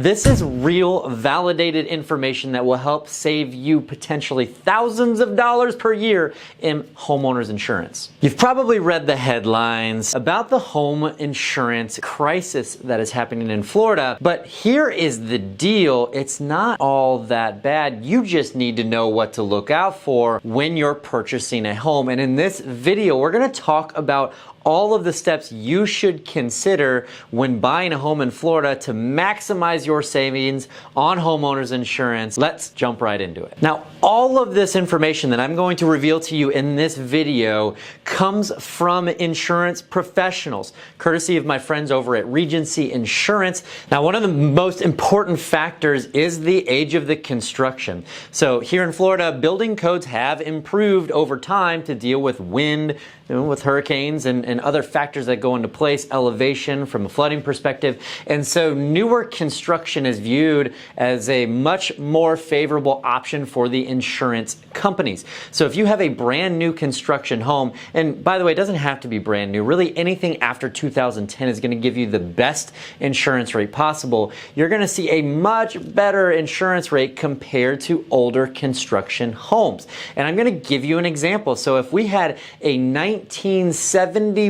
This is real, validated information that will help save you potentially thousands of dollars per year in homeowners insurance. You've probably read the headlines about the home insurance crisis that is happening in Florida, but here is the deal. It's not all that bad. You just need to know what to look out for when you're purchasing a home. And in this video, we're going to talk about all of the steps you should consider when buying a home in Florida to maximize your savings on homeowners insurance. Let's jump right into it. Now, all of this information that I'm going to reveal to you in this video comes from insurance professionals, courtesy of my friends over at Regency Insurance. Now, one of the most important factors is the age of the construction. So here in Florida, building codes have improved over time to deal with wind, with hurricanes and other factors that go into place, elevation from a flooding perspective. And so newer construction is viewed as a much more favorable option for the insurance companies. So if you have a brand new construction home, and by the way, it doesn't have to be brand new, really anything after 2010 is going to give you the best insurance rate possible. You're going to see a much better insurance rate compared to older construction homes. And I'm going to give you an example. So if we had a 1971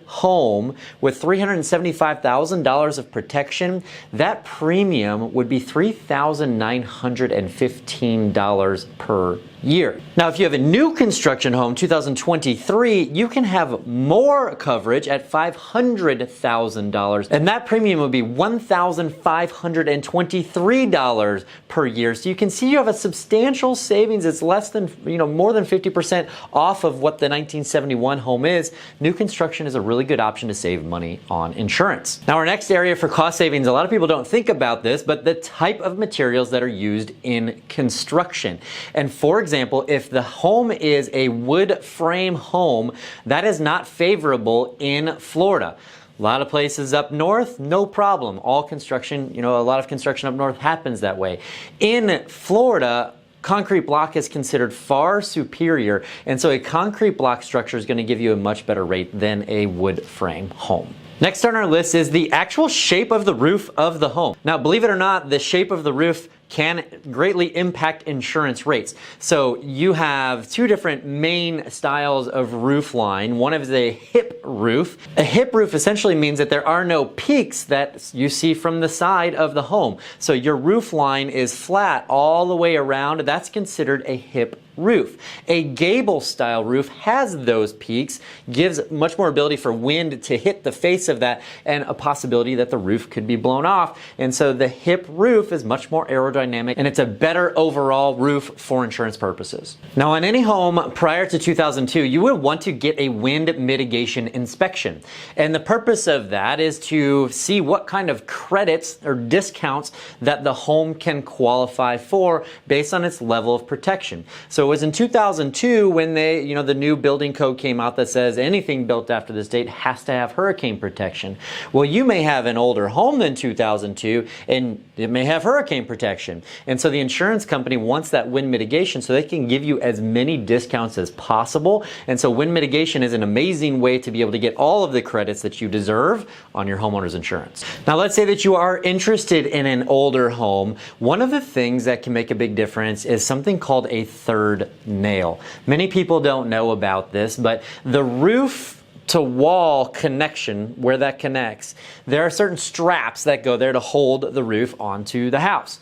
home with $375,000 of protection, that premium would be $3,915 per year. Now, if you have a new construction home, 2023, you can have more coverage at $500,000, and that premium would be $1,523 per year. So you can see you have a substantial savings. It's less than, more than 50% off of what the 1971 home is. New construction is a really good option to save money on insurance. Now, our next area for cost savings, a lot of people don't think about this, but the type of materials that are used in construction. And for example, if the home is a wood frame home, that is not favorable in Florida. A lot of places up north, no problem. All construction, a lot of construction up north happens that way. In Florida, concrete block is considered far superior, and so a concrete block structure is going to give you a much better rate than a wood frame home. Next on our list is the actual shape of the roof of the home. Now, believe it or not, the shape of the roof can greatly impact insurance rates. So you have two different main styles of roof line. One is a hip roof. A hip roof essentially means that there are no peaks that you see from the side of the home. So your roof line is flat all the way around. That's considered a hip roof. A gable style roof has those peaks, gives much more ability for wind to hit the face of that, and a possibility that the roof could be blown off. And so the hip roof is much more aerodynamic, and it's a better overall roof for insurance purposes. Now, on any home prior to 2002, you would want to get a wind mitigation inspection. And the purpose of that is to see what kind of credits or discounts that the home can qualify for based on its level of protection. So it was in 2002 when the new building code came out that says anything built after this date has to have hurricane protection. Well, you may have an older home than 2002 and it may have hurricane protection. And so the insurance company wants that wind mitigation so they can give you as many discounts as possible. And so wind mitigation is an amazing way to be able to get all of the credits that you deserve on your homeowner's insurance. Now, let's say that you are interested in an older home. One of the things that can make a big difference is something called a third nail. Many people don't know about this, but the roof to wall connection, where that connects, there are certain straps that go there to hold the roof onto the house.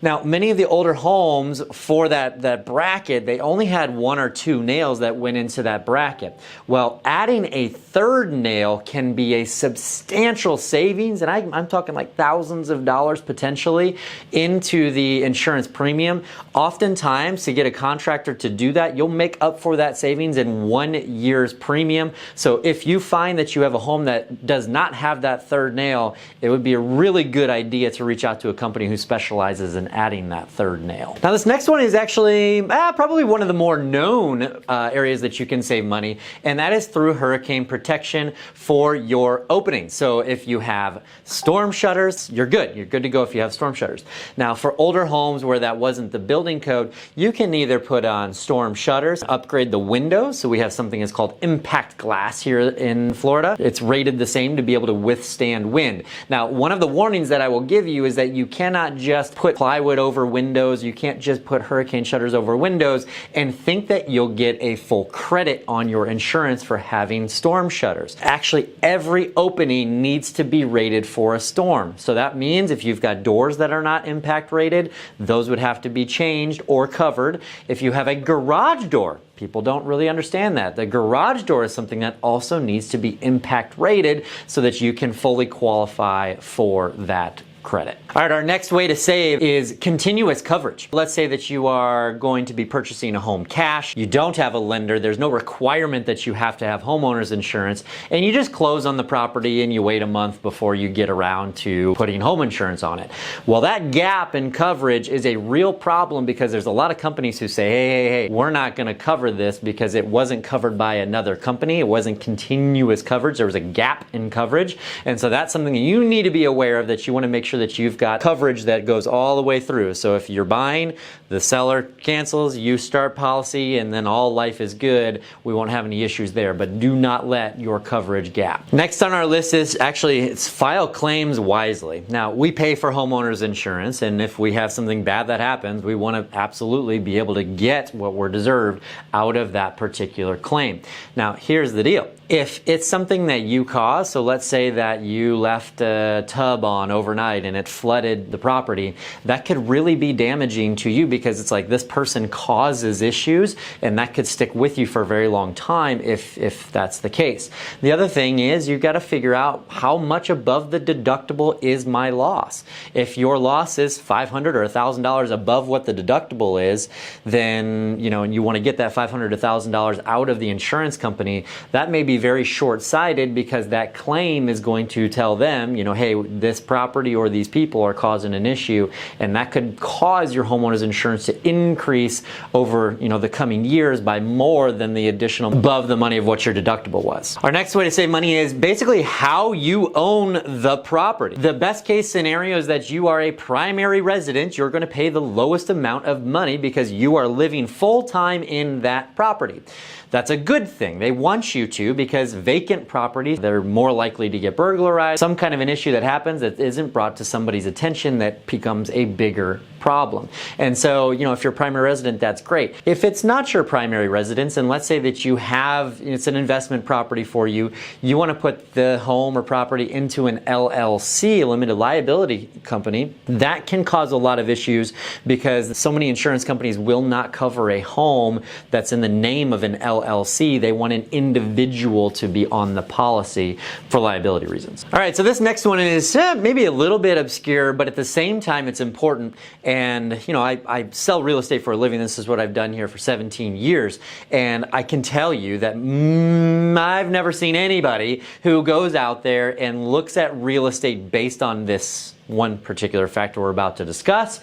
Now, many of the older homes for that bracket, they only had one or two nails that went into that bracket. Well, adding a third nail can be a substantial savings, and I'm talking like thousands of dollars potentially into the insurance premium. Oftentimes, to get a contractor to do that, you'll make up for that savings in 1 year's premium. So if you find that you have a home that does not have that third nail, it would be a really good idea to reach out to a company who specializes in and adding that third nail. Now this next one is actually probably one of the more known areas that you can save money, and that is through hurricane protection for your openings. So if you have storm shutters, you're good. You're good to go if you have storm shutters. Now for older homes where that wasn't the building code, you can either put on storm shutters, upgrade the windows. So we have something that's called impact glass here in Florida. It's rated the same to be able to withstand wind. Now, one of the warnings that I will give you is that you cannot just put plywood over windows. You can't just put hurricane shutters over windows and think that you'll get a full credit on your insurance for having storm shutters. Actually, every opening needs to be rated for a storm. So that means if you've got doors that are not impact rated, those would have to be changed or covered. If you have a garage door, people don't really understand that. The garage door is something that also needs to be impact rated so that you can fully qualify for that credit. All right, our next way to save is continuous coverage. Let's say that you are going to be purchasing a home cash. You don't have a lender. There's no requirement that you have to have homeowners insurance, and you just close on the property and you wait a month before you get around to putting home insurance on it. Well, that gap in coverage is a real problem because there's a lot of companies who say, hey, we're not going to cover this because it wasn't covered by another company. It wasn't continuous coverage. There was a gap in coverage. And so that's something that you need to be aware of, that you want to make sure that you've got coverage that goes all the way through. So if you're buying, the seller cancels, you start policy, and then all life is good, we won't have any issues there. But do not let your coverage gap. Next on our list is it's file claims wisely. Now, we pay for homeowners insurance, and if we have something bad that happens, we want to absolutely be able to get what we're deserved out of that particular claim. Now, here's the deal. If it's something that you caused, so let's say that you left a tub on overnight and it flooded the property, that could really be damaging to you because it's like this person causes issues, and that could stick with you for a very long time if that's the case. The other thing is you've got to figure out how much above the deductible is my loss. If your loss is $500 or $1,000 above what the deductible is, then, and you want to get that $500 to $1,000 out of the insurance company, that may be very short-sighted because that claim is going to tell them, hey, this property or these people are causing an issue, and that could cause your homeowner's insurance to increase over, the coming years by more than the additional above the money of what your deductible was. Our next way to save money is basically how you own the property. The best case scenario is that you are a primary resident. You're going to pay the lowest amount of money because you are living full-time in that property. That's a good thing. They want you to, because vacant properties, they're more likely to get burglarized. Some kind of an issue that happens that isn't brought to somebody's attention, that becomes a bigger problem. And so, if you're a primary resident, that's great. If it's not your primary residence, and let's say that you have, it's an investment property for you, you want to put the home or property into an LLC, a limited liability company, that can cause a lot of issues because so many insurance companies will not cover a home that's in the name of an LLC. They want an individual to be on the policy for liability reasons. All right, so this next one is maybe a little bit obscure, but at the same time, it's important. And, I sell real estate for a living. This is what I've done here for 17 years. And I can tell you that I've never seen anybody who goes out there and looks at real estate based on this one particular factor we're about to discuss.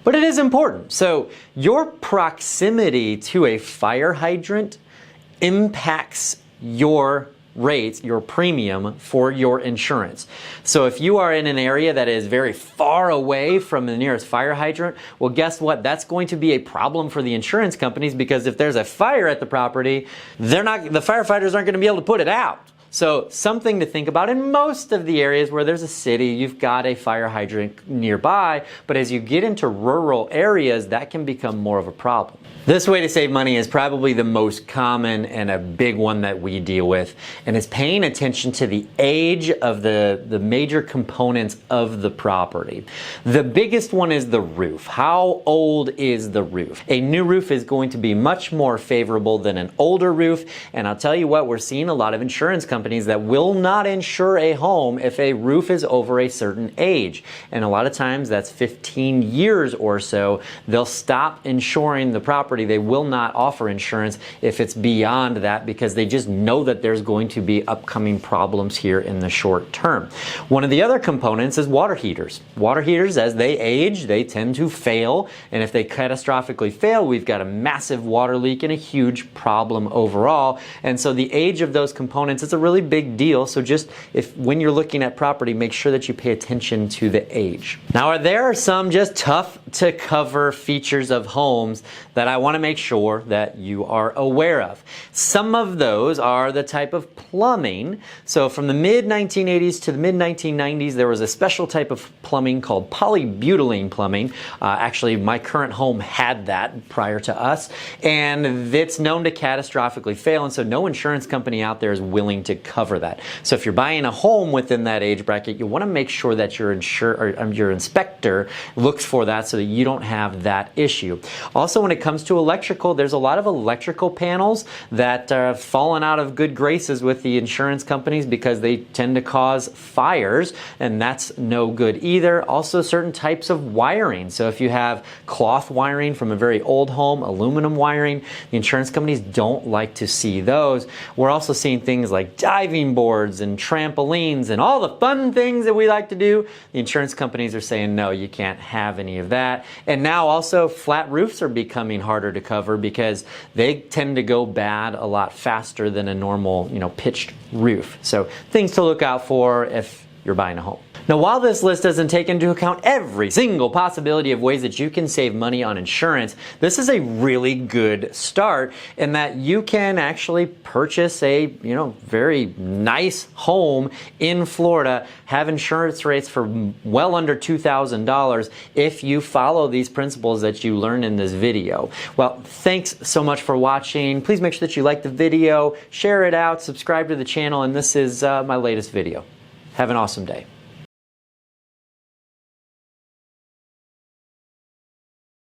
But it is important. So your proximity to a fire hydrant impacts your rates, your premium for your insurance. So if you are in an area that is very far away from the nearest fire hydrant, well, guess what? That's going to be a problem for the insurance companies, because if there's a fire at the property, the firefighters aren't going to be able to put it out. So something to think about. In most of the areas where there's a city, you've got a fire hydrant nearby, but as you get into rural areas, that can become more of a problem. This way to save money is probably the most common and a big one that we deal with, and it's paying attention to the age of the major components of the property. The biggest one is the roof. How old is the roof? A new roof is going to be much more favorable than an older roof, and I'll tell you what, we're seeing a lot of insurance companies companies that will not insure a home if a roof is over a certain age. And a lot of times that's 15 years or so. They'll stop insuring the property. They will not offer insurance if it's beyond that because they just know that there's going to be upcoming problems here in the short term. One of the other components is water heaters. Water heaters, as they age, they tend to fail. And if they catastrophically fail, we've got a massive water leak and a huge problem overall. And so the age of those components is a really big deal. So just when you're looking at property, make sure that you pay attention to the age. Now, there are some just tough to cover features of homes that I want to make sure that you are aware of. Some of those are the type of plumbing. So from the mid-1980s to the mid-1990s, there was a special type of plumbing called polybutylene plumbing. Actually, my current home had that prior to us, and it's known to catastrophically fail, and so no insurance company out there is willing to cover that. So if you're buying a home within that age bracket, you want to make sure that your inspector looks for that so that you don't have that issue. Also, when it comes to electrical, there's a lot of electrical panels that have fallen out of good graces with the insurance companies because they tend to cause fires, and that's no good either. Also, certain types of wiring. So if you have cloth wiring from a very old home, aluminum wiring, the insurance companies don't like to see those. We're also seeing things like diving boards and trampolines and all the fun things that we like to do. The insurance companies are saying, no, you can't have any of that. And now also flat roofs are becoming harder to cover because they tend to go bad a lot faster than a normal, pitched roof. So things to look out for if you're buying a home. Now, while this list doesn't take into account every single possibility of ways that you can save money on insurance, this is a really good start in that you can actually purchase a, very nice home in Florida, have insurance rates for well under $2,000 if you follow these principles that you learned in this video. Well, thanks so much for watching. Please make sure that you like the video, share it out, subscribe to the channel, and this is my latest video. Have an awesome day.